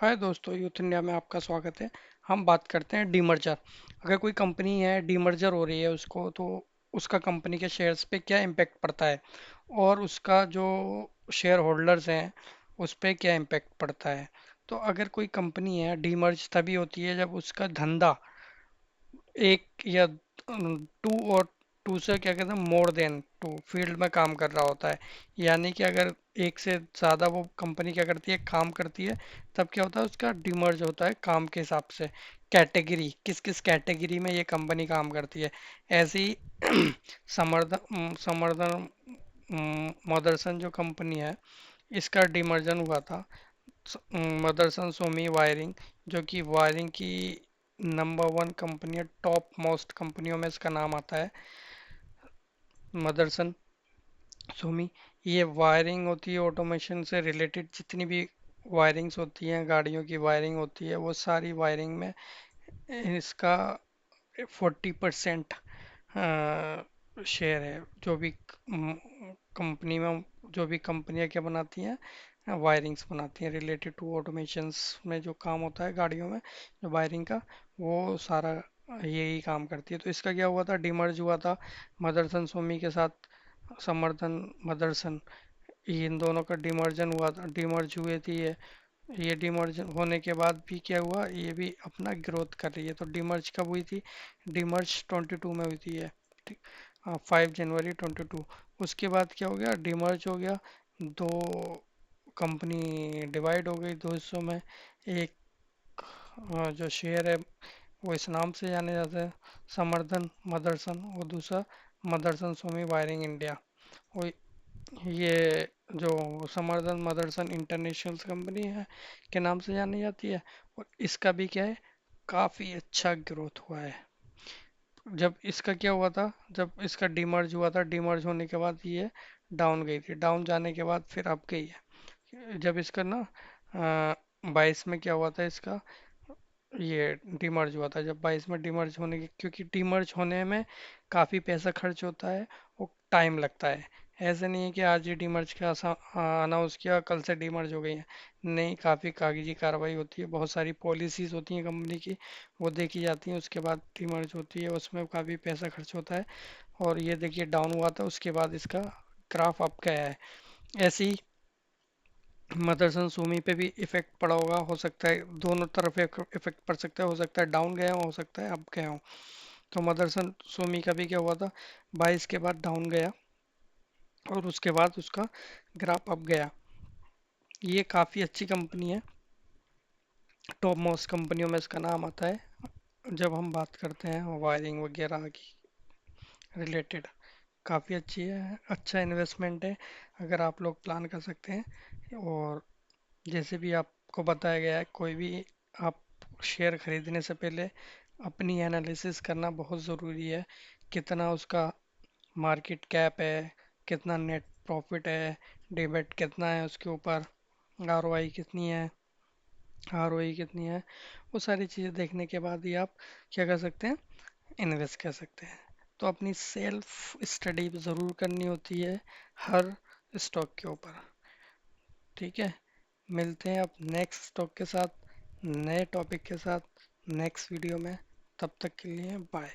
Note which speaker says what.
Speaker 1: हाय दोस्तों, youth India में आपका स्वागत है। हम बात करते हैं डीमर्जर। अगर कोई कंपनी है डीमर्जर हो रही है उसको तो उसका कंपनी के शेयर्स पे क्या इम्पैक्ट पड़ता है और उसका जो शेयर होल्डर्स हैं उस पे क्या इम्पैक्ट पड़ता है। तो अगर कोई कंपनी है डीमर्ज तभी होती है जब उसका धंधा एक या टू और टू से क्या कहते हैं मोर देन टू फील्ड में काम कर रहा होता है। यानी कि अगर एक से ज़्यादा वो कंपनी क्या करती है काम करती है तब क्या होता है उसका डिमर्ज होता है काम के हिसाब से। कैटेगरी किस किस कैटेगरी में ये कंपनी काम करती है ऐसे ही समर्दन मदरसन जो कंपनी है इसका डिमर्जन हुआ था मदरसन सोमी वायरिंग जो कि वायरिंग की नंबर वन कंपनी है, टॉप मोस्ट कंपनियों में इसका नाम आता है मदरसन सोमी। ये वायरिंग होती है ऑटोमेशन से रिलेटेड जितनी भी वायरिंग्स होती हैं गाड़ियों की वायरिंग होती है वो सारी वायरिंग में इसका 40% शेयर है। जो भी कंपनी में जो भी कंपनियां क्या बनाती हैं वायरिंग्स बनाती हैं रिलेटेड टू ऑटोमेशंस में जो काम होता है गाड़ियों में जो वायरिंग का वो सारा यही काम करती है। तो इसका क्या हुआ था डिमर्ज हुआ था मदरसन सोमी के साथ। समर्थन मदरसन इन दोनों का डिमर्जन हुआ था डिमर्ज हुए थी ये डिमर्ज होने के बाद भी क्या हुआ ये भी अपना ग्रोथ कर रही है। तो डिमर्ज कब हुई थी? डिमर्ज 22 में हुई थी ये 5 जनवरी 22। उसके बाद क्या हो गया डिमर्ज हो गया दो कंपनी डिवाइड हो गई दो हिस्सों में। एक जो शेयर है वो इस नाम से जाने जाते हैं समर्थन मदरसन और दूसरा मदरसन सोमी वायरिंग इंडिया। वो ये जो समर्थन मदरसन इंटरनेशनल कंपनी है के नाम से जानी जाती है और इसका भी क्या है काफ़ी अच्छा ग्रोथ हुआ है। जब इसका क्या हुआ था जब इसका डिमर्ज हुआ था डिमर्ज होने के बाद ये डाउन गई थी डाउन जाने के बाद फिर अप गई है। जब इसका ना 22 में क्या हुआ था इसका ये डिमर्ज हुआ था जब 22 में डिमर्ज होने की क्योंकि डिमर्ज होने में काफ़ी पैसा खर्च होता है और टाइम लगता है। ऐसे नहीं है कि आज ही डिमर्ज का अनाउंस किया कल से डिमर्ज हो गई है। नहीं, काफ़ी कागजी कार्रवाई होती है बहुत सारी पॉलिसीज होती हैं कंपनी की वो देखी जाती हैं उसके बाद डिमर्ज होती है उसमें काफ़ी पैसा खर्च होता है। और ये देखिए डाउन हुआ था उसके बाद इसका ग्राफ अप गया है। ऐसे ही मदरसन सुमी पे भी इफेक्ट पड़ा होगा हो सकता है दोनों तरफ इफेक्ट पड़ सकता है हो सकता है डाउन गया हो सकता है अप गया हो। तो मदरसन सुमी का भी क्या हुआ था 22 के बाद डाउन गया और उसके बाद उसका ग्राफ अप गया। ये काफ़ी अच्छी कंपनी है टॉप मोस्ट कंपनियों में इसका नाम आता है जब हम बात करते हैं वायरिंग वगैरह की रिलेटेड। काफ़ी अच्छी है अच्छा इन्वेस्टमेंट है अगर आप लोग प्लान कर सकते हैं। और जैसे भी आपको बताया गया है कोई भी आप शेयर खरीदने से पहले अपनी एनालिसिस करना बहुत ज़रूरी है। कितना उसका मार्केट कैप है, कितना नेट प्रॉफिट है, डिबेट कितना है उसके ऊपर, आरओआई कितनी है, आरओई कितनी है, वो सारी चीज़ें देखने के बाद ही आप क्या कर सकते हैं इन्वेस्ट कर सकते हैं। तो अपनी सेल्फ स्टडी ज़रूर करनी होती है हर स्टॉक के ऊपर। ठीक है, मिलते हैं अब नेक्स्ट स्टॉक के साथ नए टॉपिक के साथ नेक्स्ट वीडियो में। तब तक के लिए बाय।